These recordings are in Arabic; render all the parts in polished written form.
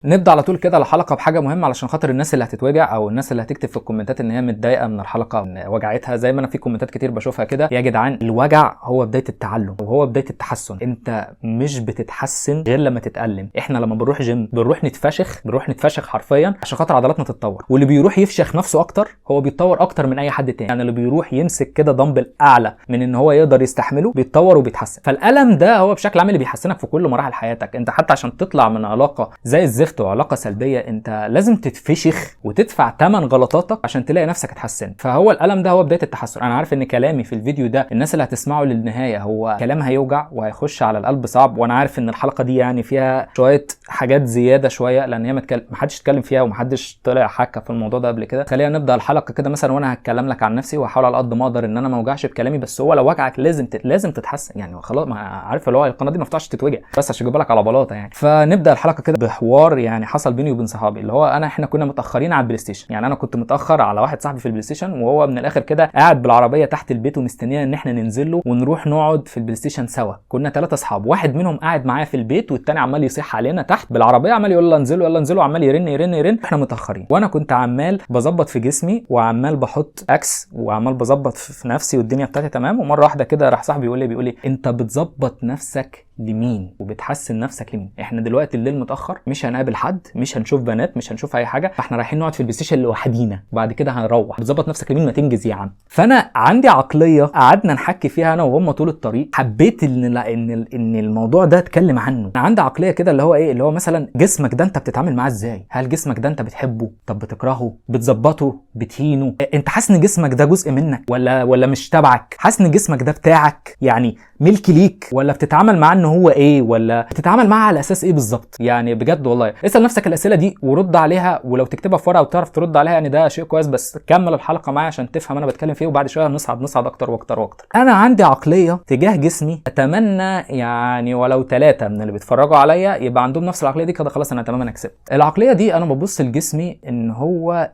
نبدا على طول كده الحلقه بحاجه مهمه علشان خاطر الناس اللي هتتوجع او الناس اللي هتكتب في الكومنتات ان هي متضايقه من الحلقه وان وجعتها. زي ما انا في كومنتات كتير بشوفها كده، يا جدعان الوجع هو بدايه التعلم وهو بدايه التحسن. انت مش بتتحسن غير لما تتألم. احنا لما بنروح جيم بنروح نتفشخ حرفيا عشان خاطر عضلاتنا تتطور، واللي بيروح يفشخ نفسه اكتر هو بيتطور اكتر من اي حد تاني. يعني اللي بيروح يمسك كده دمبل اعلى من ان هو يقدر يستحمله بيتطور وبيتحسن. فالالم ده هو بشكل عام اللي بيحسنك في كل مراحل حياتك. انت حتى عشان تطلع من علاقه زي الزفت وعلاقه سلبيه انت لازم تتفشخ وتدفع ثمن غلطاتك عشان تلاقي نفسك اتحسن. فهو الالم ده هو بدايه التحسن. انا عارف ان كلامي في الفيديو ده الناس اللي هتسمعه للنهايه هو كلام هيوجع وهيخش على القلب صعب، وانا عارف ان الحلقه دي يعني فيها شويه حاجات زياده شويه لان هي محدش اتكلم فيها ومحدش طلع حكى في الموضوع ده قبل كده. خلينا نبدا الحلقه كده مثلا وانا هتكلم لك عن نفسي وهحاول على قد ما اقدر ان انا ما اوجعش بكلامي، بس هو لو وجعك لازم تتحسن. يعني خلاص ما عارف اللي هو القناه دي ما ينفعش تتوجع بس عشان اجيب لك على بلاطه يعني. فنبدا الحلقه كده بحوار يعني حصل بيني وبين صحابي، اللي هو احنا كنا متاخرين على البلاي ستيشن. يعني انا كنت متاخر على واحد صاحبي في البلاي ستيشن، وهو من الاخر كده قاعد بالعربيه تحت البيت ومستنينا ان احنا ننزل له ونروح نقعد في البلاي ستيشن سوا. كنا 3 اصحاب، واحد منهم قاعد معايا في البيت والتاني عمال يصيح علينا تحت بالعربيه، عمال يقول يلا انزلوا يلا انزلوا، عمال يرن. احنا متاخرين وانا كنت عمال بظبط في جسمي وعمال بحط اكس وعمال بظبط في نفسي والدنيا بتاعتي تمام. ومره واحده كده راح صاحبي بيقول لي انت بتظبط نفسك لمين وبتحسن نفسك لمين؟ احنا دلوقتي الليل متاخر، مش هنقابل حد، مش هنشوف بنات، مش هنشوف اي حاجه، فاحنا رايحين نقعد في البلاي ستيشن لوحدينا وبعد كده هنروح. بتظبط نفسك لمين؟ ما تنجز يا عم. فانا عندي عقليه قعدنا نحكي فيها انا وهم طول الطريق. حبيت ان الموضوع ده اتكلم عنه. انا عندي عقليه كده اللي هو ايه، اللي هو مثلا جسمك ده انت بتتعامل معاه ازاي؟ هل جسمك ده انت بتحبه؟ طب بتكرهه؟ بتظبطه؟ بتهينه؟ انت حاسس ان جسمك ده جزء منك ولا مش تبعك؟ حاسس ان جسمك ده بتاعك يعني ملك ليك، ولا بتتعامل معاه ان هو ايه، ولا بتتعامل معاه على اساس ايه بالظبط؟ يعني بجد والله اسال نفسك الاسئله دي ورد عليها، ولو تكتبها في ورقه وتعرف ترد عليها يعني ده شيء كويس. بس كمل الحلقه معايا عشان تفهم انا بتكلم فيه، وبعد شويه نصعد اكتر واكتر واكتر. انا عندي عقليه تجاه جسمي اتمنى يعني ولو 3 من اللي بيتفرجوا عليا يبقى عندهم نفس العقليه دي كده. خلاص انا تماما كسبت. العقليه دي انا ببص لجسمي ان هو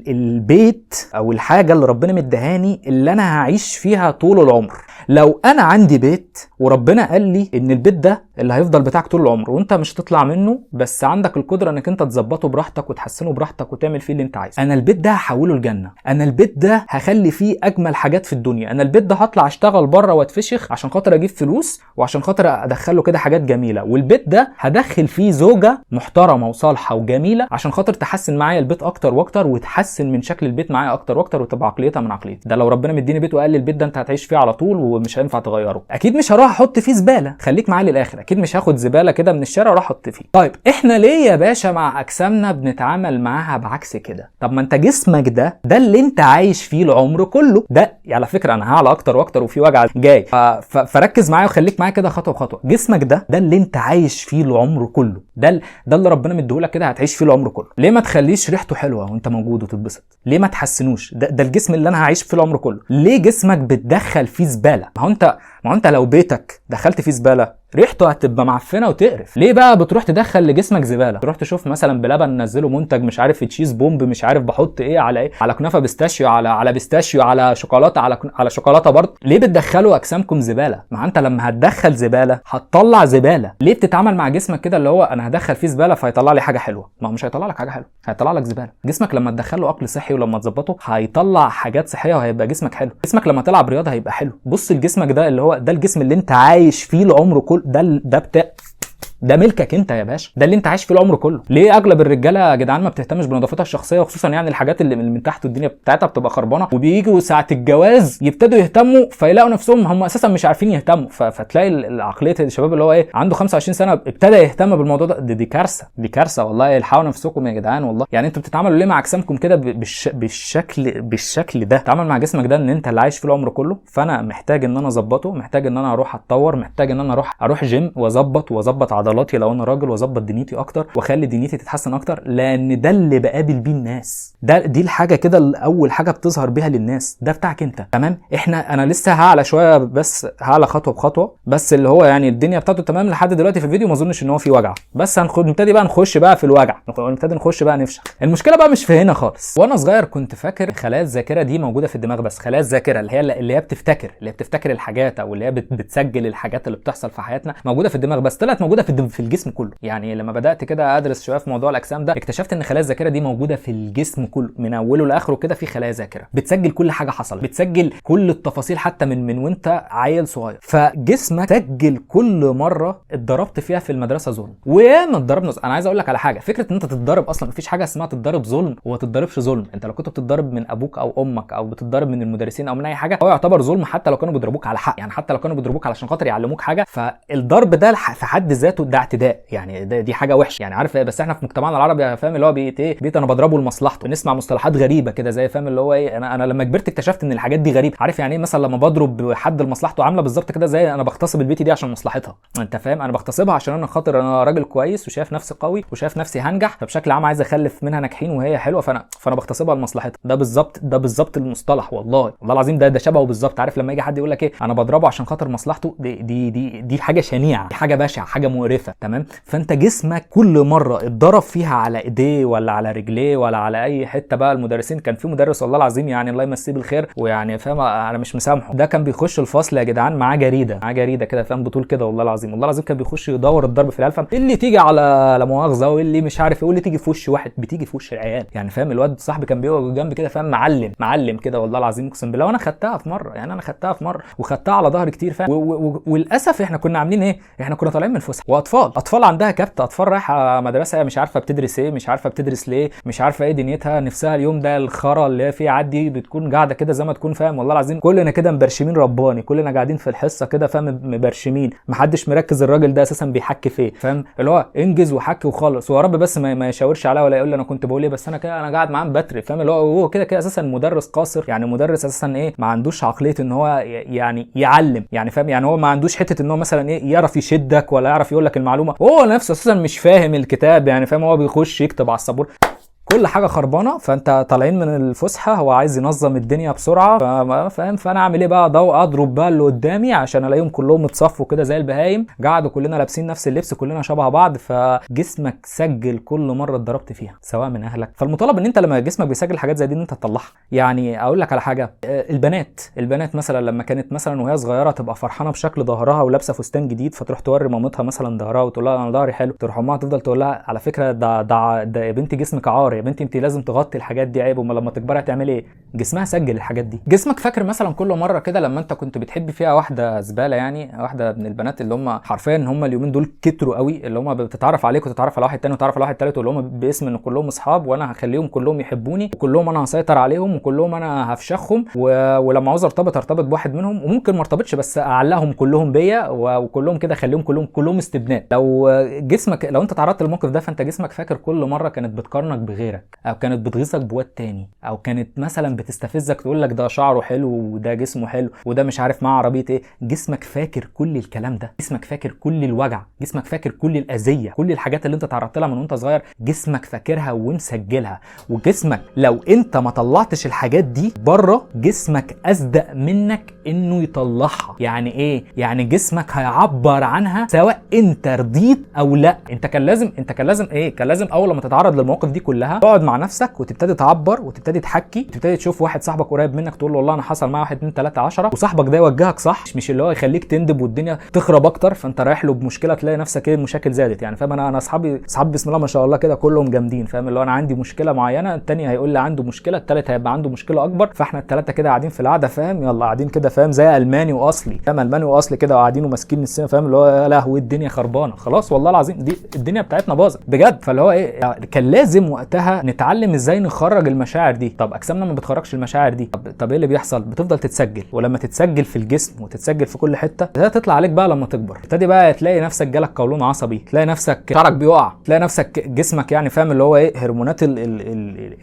البيت او الحاجه اللي ربنا مدهاني اللي انا هعيش فيها طول العمر. لو انا عندي بيت وربنا قال لي ان البيت ده اللي هيفضل بتاعك طول العمر وانت مش هتطلع منه، بس عندك القدره انك انت تظبطه براحتك وتحسنه براحتك وتعمل فيه اللي انت عايزه، انا البيت ده هحوله لجنه. انا البيت ده هخلي فيه اجمل حاجات في الدنيا. انا البيت ده هطلع اشتغل بره واتفشخ عشان خاطر اجيب فلوس وعشان خاطر ادخله كده حاجات جميله. والبيت ده هدخل فيه زوجه محترمه وصالحه وجميله عشان خاطر تحسن معايا البيت اكتر واكتر وتحسن من شكل البيت معايا اكتر واكتر وتبقى عقليتها من عقليتي. ده لو ربنا مديني بيت وقال لي البيت ده انت هتعيش فيه على طول ومش هينفع تغيره. اكيد مش هروح احط فيه زباله، خليك معايا للاخر. اكيد مش هاخد زباله كده من الشارع واروح احط فيه. طيب احنا ليه يا باشا مع اجسامنا بنتعامل معاها بعكس كده؟ طب ما انت جسمك ده اللي انت عايش فيه العمر كله. ده على فكره انا هعلى اكتر واكتر وفي وجع جاي، فركز معايا وخليك معايا كده خطوه بخطوه. جسمك ده اللي انت عايش فيه العمر كله. ده اللي ربنا مديهولك كده هتعيش فيه العمر كله. ليه ما تخليش ريحته حلوه وانت موجود وتتبسط؟ ليه ما تحسنوش؟ ده الجسم اللي انا هعيش فيه العمر كله. ليه جسمك بتدخل فيه زباله؟ ما هو انت لو بيتك دخلت فيه زباله ريحته هتبقى معفنه وتقرف. ليه بقى بتروح تدخل لجسمك زباله؟ تروح تشوف مثلا بلبن نزلوا منتج مش عارف تشيز بومب مش عارف بحط ايه على ايه، على كنافه بيستاشيو على بيستاشيو على شوكولاته على شوكولاته برضه. ليه بتدخلوا اجسامكم زباله؟ ما انت لما هتدخل زباله هتطلع زباله. ليه بتتعامل مع جسمك كده اللي هو انا هدخل فيه زباله فهيطلع لي حاجه حلوه؟ ما هو مش هيطلع لك حاجه حلوه، هيطلع لك زباله. جسمك لما تدخله اكل صحي ولما تظبطه هيطلع حاجات صحيه وهيبقى جسمك حلو. جسمك لما تلعب رياضه هيبقى حلو. بص لجسمك ده اللي هو ده الجسم اللي انت عايش فيه العمر كله. ده ملكك انت يا باشا، ده اللي انت عايش فيه العمر كله. ليه اغلب الرجاله يا جدعان ما بتهتمش بنظافتها الشخصيه، وخصوصا يعني الحاجات اللي من تحت الدنيا بتاعتها بتبقى خربانه، وبييجوا ساعه الجواز يبتدوا يهتموا فيلاقوا نفسهم هم اساسا مش عارفين يهتموا. فتلاقي العقليه الشباب اللي هو ايه عنده 25 سنه ابتدى يهتم بالموضوع ده. دي كارثه والله. الحقوا نفسكم يا جدعان والله. يعني انتوا بتتعاملوا ليه مع اجسامكم كده بالشكل ده؟ تعامل مع جسمك ده ان انت اللي عايش فيه العمر كله. فانا محتاج ان انا اظبطه، محتاج ان انا اروح اتطور، محتاج ان انا اروح جيم واظبط عضلاتي لو انا راجل، واظبط دنيتي اكتر واخلي دنيتي تتحسن اكتر، لان ده اللي بقابل بيه الناس. دي الحاجه كده اول حاجه بتظهر بيها للناس. ده بتاعك انت تمام. انا لسه هعلى شويه، بس هعلى خطوه بخطوه، بس اللي هو يعني الدنيا بتاعته تمام لحد دلوقتي في الفيديو. ما اظنش ان هو في وجع، بس نبتدي بقى نخش بقى في الوجع، نبتدي نخش بقى نفشخ. المشكله بقى مش في هنا خالص. وانا صغير كنت فاكر خلايا الذاكره دي موجوده في الدماغ بس. خلايا الذاكره اللي هي بتفتكر الحاجات او اللي هي بتسجل الحاجات اللي بتحصل في حياتنا موجوده في الدماغ بس. طلعت موجوده في بتخدم في الجسم كله. يعني لما بدات كده ادرس شويه في موضوع الاجسام ده اكتشفت ان خلايا الذاكره دي موجوده في الجسم كله من اوله لاخره كده. في خلايا ذاكره بتسجل كل حاجه حصلت، بتسجل كل التفاصيل حتى من وانت عيل صغير. فجسمك سجل كل مره اتضربت فيها في المدرسه ظلم، وياما اتضربنا. انا عايز اقول لك على حاجه، فكره ان انت تتضرب اصلا مفيش حاجه اسمها تتضرب ظلم وما تتضربش ظلم. انت لو كنت بتتضرب من ابوك او امك او بتتضرب من المدرسين او من اي حاجه هو يعتبر ظلم، حتى لو كانوا بيضربوك على حق. يعني حتى لو كانوا بيضربوك علشان خاطر يعلموك حاجه، فالضرب ده في حد ذاته ده اعتداء، يعني دي حاجه وحشه يعني، عارف. بس احنا في مجتمعنا العربي فاهم اللي هو بيت انا بضربه لمصلحته. نسمع مصطلحات غريبه كده زي فاهم اللي هو ايه. انا لما كبرت اكتشفت ان الحاجات دي غريبه. عارف يعني ايه مثلا لما بضرب حد لمصلحته؟ عامله بالظبط كده زي انا بغتصب البيت دي عشان مصلحتها. انت فاهم، انا بغتصبها عشان انا خاطر انا راجل كويس وشايف نفسي قوي وشايف نفسي هنجح، فبشكل عام عايز اخلف منها ناجحين وهي حلوه، فانا بغتصبها لمصلحتها. ده بالظبط المصطلح. والله العظيم ده شبهه بالظبط. عارف لما يجي حد يقول لك ايه انا بضربه عشان خاطر مصلحته، دي حاجه شنيعه، دي حاجه بشعه، حاجه مقرفه. تمام. فانت جسمك كل مره اتضرب فيها على ايديه ولا على رجليه ولا على اي حته بقى. المدرسين كان في مدرس والله العظيم يعني الله يمسيه بالخير، ويعني فاهم انا مش مسامحه، ده كان بيخش الفصل يا جدعان معاه جريده كده فاهم بطول كده. والله العظيم كان بيخش يدور الضرب في العيال، فاهم اللي تيجي على لا مؤاخذه واللي مش عارف ايه واللي تيجي في وش واحد بتيجي في وش العيال. يعني فاهم الواد صاحبي كان بيقعد جنبي كده فاهم معلم كده والله العظيم اقسم بالله. وانا خدتها في مره، يعني انا خدتها في مره وخدتها على ظهري كتير فاهم. وللاسف احنا كنا عاملين ايه، احنا كنا طالعين من الفسحه واطفال عندها كبت، اطفال رايحه مدرسه مش عارفه بتدرس ايه، مش عارفه بتدرس ليه، مش عارفه ايه دنيتها، نفسها اليوم ده الخرا اللي هي فيه عدي، بتكون قاعده كده زي ما تكون فاهم والله العظيم كلنا كده مبرشمين رباني، كلنا قاعدين في الحصه كده فاهم مبرشمين، محدش مركز الراجل ده اساسا بيحكي فين فاهم اللي هو انجز وحكي وخلص، ويا رب بس ما يشاورش عليا ولا يقول لي انا كنت بقول ايه، بس انا كده انا قاعد معاه بتري فاهم اللي هو كده اساسا مدرس قاصر. يعني مدرس اساسا ايه ما عندوش عقليه ان هو يعني يعلم، يعني فاهم يعني هو ما عندوش حته ان هو مثلا ايه يعرف يشدك ولا يعرف يقول لك المعلومه، هو نفسه اساسا مش فاهم الكتاب يعني فاهم، هو بيخش يكتب على السبوره كل حاجه خربانه. فانت طالعين من الفسحه هو عايز ينظم الدنيا بسرعه فاهم، فانا اعمل ايه بقى اضرب بقى اللي قدامي عشان الاقيهم كلهم متصفوا كده زي البهايم، قعدوا كلنا لابسين نفس اللبس كلنا شبه بعض، فجسمك سجل كل مره اتضربت فيها سواء من اهلك. فالمطالب ان انت لما جسمك بيسجل حاجات زي دي ان انت تطلعها. يعني اقول لك على حاجه، البنات مثلا لما كانت مثلا وهي صغيره تبقى فرحانه بشكل ظهرها ولابسه فستان جديد، فتروح توري مامتها مثلا ظهرها وتقول لها انا ظهري حلو، تروح امها تفضل تقول لها على فكره ده يا بنتي جسمك عار، يا بنتي انت لازم تغطي الحاجات دي، عيب، امال لما تكبري هتعملي ايه؟ جسمها سجل الحاجات دي. جسمك فاكر مثلا كل مره كده لما انت كنت بتحب فيها واحده زباله، يعني واحده من البنات اللي هم حرفيا ان هم اليومين دول كتروا قوي، اللي هم بتتعرف عليك وتتعرف على واحد تاني وتتعرف على واحد تالت، واللي هم باسم ان كلهم اصحاب وانا هخليهم كلهم يحبوني وكلهم انا هسيطر عليهم وكلهم انا هفشخهم ولما عاوز ارتبط بواحد منهم، وممكن ما ارتبطش بس اعلقهم كلهم بيا وكلهم كده اخليهم كلهم استبناء. لو انت تعرضت للموقف ده فانت جسمك فاكر كل مره كانت بتقارنك بغيرك او كانت بتغيظك بواد تاني او كانت مثلا بتستفزك تقول لك ده شعره حلو وده جسمه حلو وده مش عارف معاه عربيه ايه. جسمك فاكر كل الكلام ده، جسمك فاكر كل الوجع، جسمك فاكر كل الاذيه، كل الحاجات اللي انت تعرضت لها من وانت صغير جسمك فاكرها ومسجلها. وجسمك لو انت ما طلعتش الحاجات دي بره جسمك اصدق منك انه يطلعها. يعني ايه؟ يعني جسمك هيعبر عنها سواء انت رضيت او لا. انت كان لازم اول لما تتعرض للمواقف دي كلها تقعد مع نفسك وتبتدي تعبر وتبتدي تحكي، تبتدي تشوف واحد صاحبك قريب منك تقول له والله انا حصل معايا 1 2 3 10، وصاحبك ده يوجهك صح، مش اللي هو يخليك تندب والدنيا تخرب اكتر فانت رايح له بمشكله تلاقي نفسك ايه المشاكل زادت. يعني فاهم انا اصحابي بسم الله ما شاء الله كده كلهم جامدين فاهم، اللي هو انا عندي مشكله معينه الثاني هيقول لي عنده مشكله، الثالث هيبقى عنده مشكله اكبر، فاحنا الثلاثه كده قاعدين في القعده فاهم، يلا قاعدين كده فاهم زي الماني واصلي فاهم، الماني واصلي كده وقاعدين وماسكين السنه فاهم اللي هو يا لهوي الدنيا خربانه خلاص والله العظيم دي الدنيا بتاعتنا باظت بجد. فاللي هو ايه يعني كان لازم وقتها نتعلم ازاي نخرج المشاعر دي. طب اجسامنا ما بتخرجش المشاعر دي، طب ايه اللي بيحصل؟ بتفضل تتسجل، ولما تتسجل في الجسم وتتسجل في كل حته ده تطلع عليك بقى لما تكبر، تبتدي بقى تلاقي نفسك جالك قولون عصبي، تلاقي نفسك شعرك بيقع، تلاقي نفسك جسمك يعني فاهم اللي هو ايه هرمونات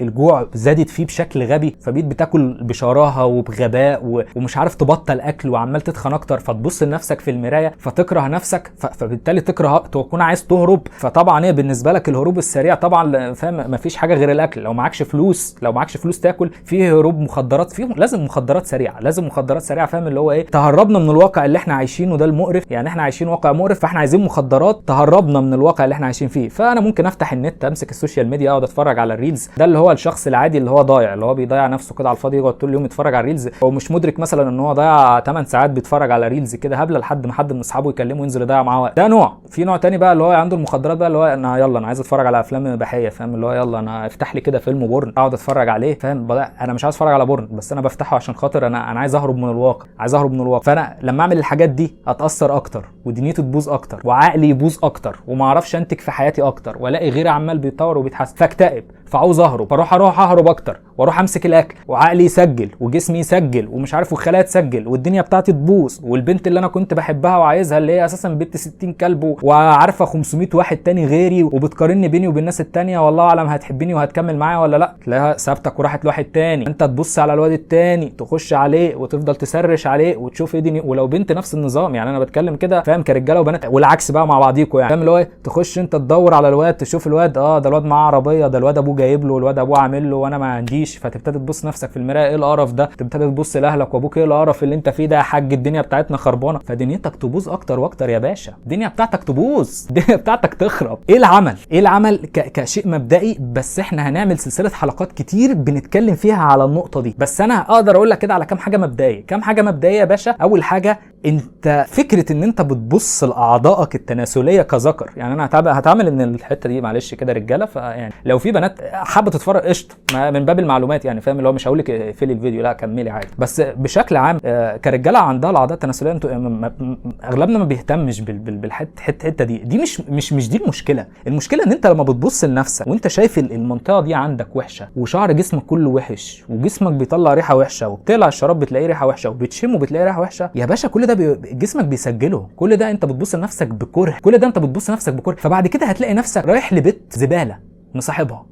الجوع زادت فيه بشكل غبي، فبقيت بتاكل بشراهه وبغباء ومش عارف تبطل اكل وعمال تتخن اكتر، فتبص لنفسك في المرايه فتكره نفسك، فبالتالي تكون عايز تهرب. فطبعا ايه بالنسبه لك الهروب السريع طبعا فاهم مفيش حاجه غير الاكل. لو معكش فلوس تاكل، فيه هروب مخدرات، فيه لازم مخدرات سريعه، فاهم اللي هو ايه، تهربنا من الواقع اللي احنا عايشينه ده المقرف. يعني احنا عايشين واقع مقرف، فاحنا عايزين مخدرات تهربنا من الواقع اللي احنا عايشين فيه. فانا ممكن افتح النت، امسك السوشيال ميديا، اقعد اتفرج على الريلز. ده اللي هو الشخص العادي اللي هو ضايع، اللي هو بيضيع نفسه كده على الفاضي، يقعد طول اليوم يتفرج على الريلز. هو مش مدرك مثلا ان هو ضيع 8 ساعات بيتفرج على ريلز كده هبله، لحد ما حد من اصحابه يكلمه ينزل يضيع معاه وقت. ده نوع. في نوع تاني بقى اللي هو عنده المخدرات بقى، اللي هو انا يلا انا عايز اتفرج على افلام اباحيه، فاهم اللي هو يلا انا افتح لي كده فيلم بورن اقعد اتفرج عليه، فاهم. انا مش عايز اتفرج على بورن، بس انا بفتحه عشان خاطر انا عايز اهرب من الواقع، فانا لما اعمل الحاجات دي اتاثر اكتر، ودنيتي تبوظ اكتر، وعقلي يبوظ اكتر، وما اعرفش انتج في حياتي اكتر، والاقي غيري عمال بيتطور وبيتحسن، فاكتئب، فعاوز اهرب، فاروح اهرب اكتر، واروح امسك الاكل، وعقلي يسجل، وجسمي يسجل، ومش عارف، والخلايا تسجل، والدنيا بتاعتي تبوظ، والبنت اللي انا كنت بحبها وعايزها اللي هي اساسا بنت 60 كلب، وعارفه 500 واحد تاني غيري، وبتقارني بيني وبين الناس التانيه، والله اعلم هتحبني وهتكمل معايا ولا لا، تلاقيها سابتك وراحت لواحد تاني، انت تبص على الواد التاني، تخش عليه وتفضل تسرش عليه وتشوف ايه دي. ولو بنت نفس النظام، يعني انا بتكلم كده فاهم كرجاله وبنات، والعكس بقى مع بعضيكوا، يعني فاهم اللي هو ايه، تخش انت تدور على الواد، تشوف الواد، ده الواد معاه عربيه، ده الواد ابوه جايب له، الواد ابوه عامل له، وانا ما عنديش، فتبتدي تبص نفسك في المرايه، ايه القرف ده، تبتدي تبص لاهلك وابوك، ايه القرف اللي انت فيه ده يا حاج، الدنيا بتاعتنا خربانه، فدنيتك تبوظ اكتر واكتر يا باشا، الدنيا بتاعتك تبوظ، الدنيا بتاعتك تخرب. ايه العمل كشيء مبدئي، بس احنا هنعمل سلسله حلقات كتير بنتكلم فيها على النقطه دي، بس انا اقدر اقول لك كده على كام حاجه مبدئيه يا باشا. اول حاجه، انت فكره ان انت بتبص لاعضائك التناسليه كذكر، يعني انا هتعمل ان الحته دي معلش كده رجاله، فيعني لو في بنات حابه تتفرج قشطه من باب المعلومات، يعني فاهم اللي هو مش هقول لك اقفلي الفيديو، لا كملي عادي، بس بشكل عام كرجاله عندها الاعضاء التناسليه، انتوا اغلبنا ما بيهتمش بالحته دي مش دي المشكله ان انت لما بتبص لنفسك وانت شايف المنطقه دي عندك وحشه، وشعر جسمك كله وحش، وجسمك بيطلع ريحه وحشه، وبتقلع الشراب بتلاقيه ريحه وحشه، وبتشمه بتلاقيه ريحه وحشه، يا باشا كل ده جسمك بيسجله، كل ده انت بتبص لنفسك بكره، فبعد كده هتلاقي نفسك رايح لبيت زباله مصاحبها،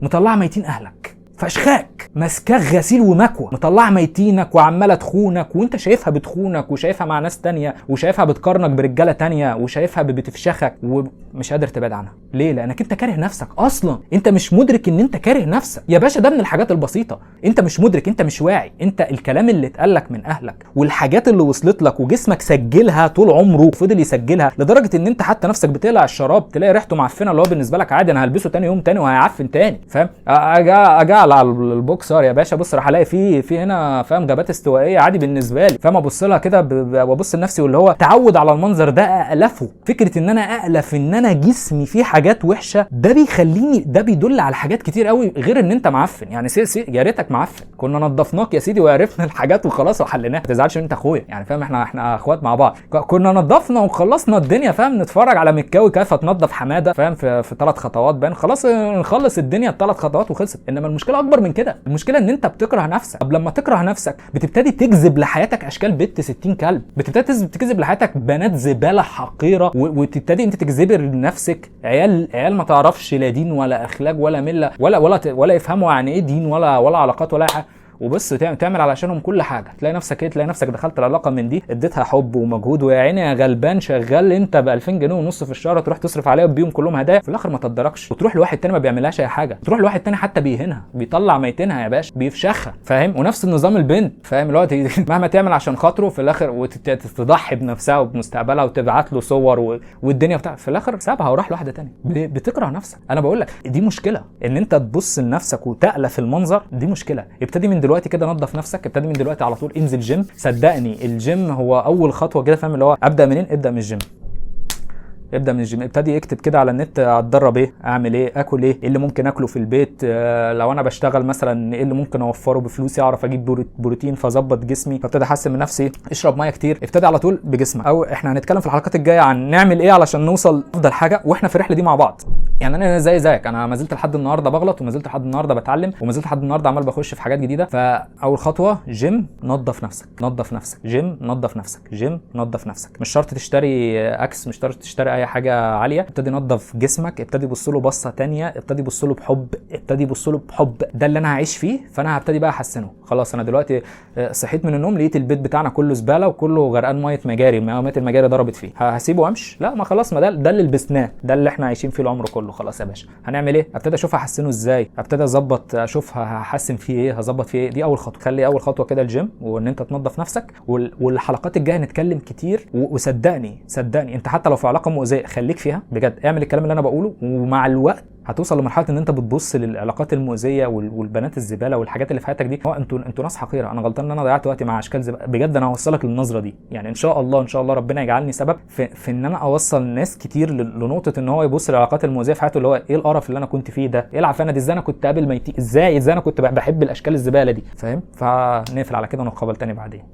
مطلعه ميتين اهلك، فاشخاك، ماسكاك غسيل ومكوى، مطلعه ميتينك وعماله تخونك، وانت شايفها بتخونك، وشايفها مع ناس تانية، وشايفها بتقارنك برجاله تانية، وشايفها بتفشخك، ومش قادر تبعد عنها. ليه؟ لانك انت كاره نفسك اصلا، انت مش مدرك ان انت كاره نفسك يا باشا. ده من الحاجات البسيطه، انت مش مدرك، انت مش واعي، انت الكلام اللي اتقالك من اهلك والحاجات اللي وصلت لك وجسمك سجلها طول عمره، فضل يسجلها لدرجه ان انت حتى نفسك بتقلع الشراب تلاقي ريحته معفنه، اللي هو بالنسبه لك عادي، انا هلبسه تاني يوم تاني وهيعفن تاني، فاهم. اجي على البوكسر يا باشا، بص راح الاقي في هنا فاهم غابات استوائيه عادي بالنسبه لي، فاهم، ابص لها كده وابص لنفسي، واللي هو تعود على المنظر ده االفه. فكره ان انا االف ان انا جسمي فيه حاجات وحشه، ده بيخليني، ده بيدل على حاجات كتير قوي غير ان انت معفن. يعني يا ريتك معفن، كنا نضفناك يا سيدي وعرفنا الحاجات وخلاص وحليناها، ما تزعلش ان انت اخويا، يعني فاهم، احنا اخوات مع بعض، كنا نضفنا وخلصنا الدنيا، فاهم، نتفرج على مكاوي كيف تنضف حماده، فاهم، في 3 خطوات باين، خلاص نخلص الدني 3 خطوات وخلصت. انما المشكله اكبر من كده، المشكله ان انت بتكره نفسك. طب لما تكره نفسك بتبتدي تجذب لحياتك اشكال بنت 60 كلب، بتبتدي تجذب لحياتك بنات زباله حقيره، وتبتدي انت تجذبر لنفسك عيال ما تعرفش لا دين ولا اخلاق ولا مله ولا يفهموا يعني ايه دين ولا علاقات ولا حاجه، وبص تعمل علشانهم كل حاجه. تلاقي نفسك دخلت العلاقه من دي، اديتها حب ومجهود، ويا عيني يا غلبان شغال انت ب 2000 جنيه ونص في الشهر، تروح تصرف عليها بيهم كلهم هدايا، في الاخر ما تقدركش، وتروح لواحد تاني ما بيعملهاش اي حاجه، تروح لواحد تاني حتى بيهنها، بيطلع ميتينها يا باشا، بيفشخها، فاهم. ونفس النظام البنت، فاهم، اللي هو مهما تعمل عشان خاطره في الاخر وتضحي بنفسها وبمستقبلها وتبعت له صور والدنيا بتاع، في الاخر سابها وراح لواحده تانيه. بتكره نفسك. انا بقول لك دي مشكله، ان انت تبص لنفسك وتألف المنظر، دي مشكله. ابتدي من دلوقتي كده نظف نفسك، ابتدي من دلوقتي على طول انزل جيم، صدقني الجيم هو اول خطوه كده، فاهم اللي هو ابدا منين؟ ابدا من الجيم، ابتدي اكتب كده على النت اتدرب ايه، اعمل ايه، اكل ايه اللي ممكن اكله في البيت، لو انا بشتغل مثلا ايه اللي ممكن اوفره بفلوسي اعرف اجيب بروتين فاظبط جسمي، فابتدي احسن من نفسي. اشرب ميه كتير، ابتدي على طول بجسمك. او احنا هنتكلم في الحلقات الجايه عن نعمل ايه علشان نوصل افضل حاجه، واحنا في الرحله دي مع بعض. يعني انا زيك، انا ما زلت لحد النهارده بغلط، وما زلت لحد النهارده بتعلم، وما زلت لحد النهارده عمال بخش في حاجات جديده. فاول خطوه جيم، نظف نفسك، جيم، نظف نفسك، مش شرط تشتري اكس، مش شرط تشتري اي حاجه عاليه، ابتدي نظف جسمك، ابتدي بص له بصه تانية، ابتدي بص له بحب، ابتدي بص له بحب. ده اللي انا هعيش فيه، فانا هبتدي بقى احسنه. خلاص انا دلوقتي صحيت من النوم لقيت البيت بتاعنا كله زباله وكله غرقان ميه مجاري، ميه المجاري ضربت فيه، هسيبه وامشي؟ لا، ما خلاص، ما ده اللي لبسناه، ده اللي احنا عايشين فيه العمر كله. خلاص يا باشا، هنعمل ايه؟ ابتدي اشوف احسنه ازاي، ابتدي اظبط، اشوف هحسن فيه ايه، هظبط فيه ايه. دي اول خطوه. خلي اول خطوه كده الجيم، وان انت تنظف نفسك. والحلقات الجايه نتكلم كتير، وصدقني انت حتى لو في علاقه مؤذيه خليك فيها بجد، اعمل الكلام اللي انا بقوله، ومع الوقت هتوصل لمرحله ان انت بتبص للعلاقات المؤذيه والبنات الزباله والحاجات اللي في حياتك دي، انتوا ناس حقيره. انا غلطان ان انا ضيعت وقتي مع اشكال زباله بجد. انا هوصلك للنظره دي يعني، ان شاء الله ربنا يجعلني سبب في ان انا اوصل ناس كتير لنقطه ان هو يبص للعلاقات المؤذيه في حياته، اللي هو ايه القرف اللي انا كنت فيه ده، ايه العفانه دي، ازاي انا كنت قابل ميتين، ازاي انا كنت بحب الاشكال الزباله دي، فاهم؟ فنقفل على كده ونتقابل تاني بعدين.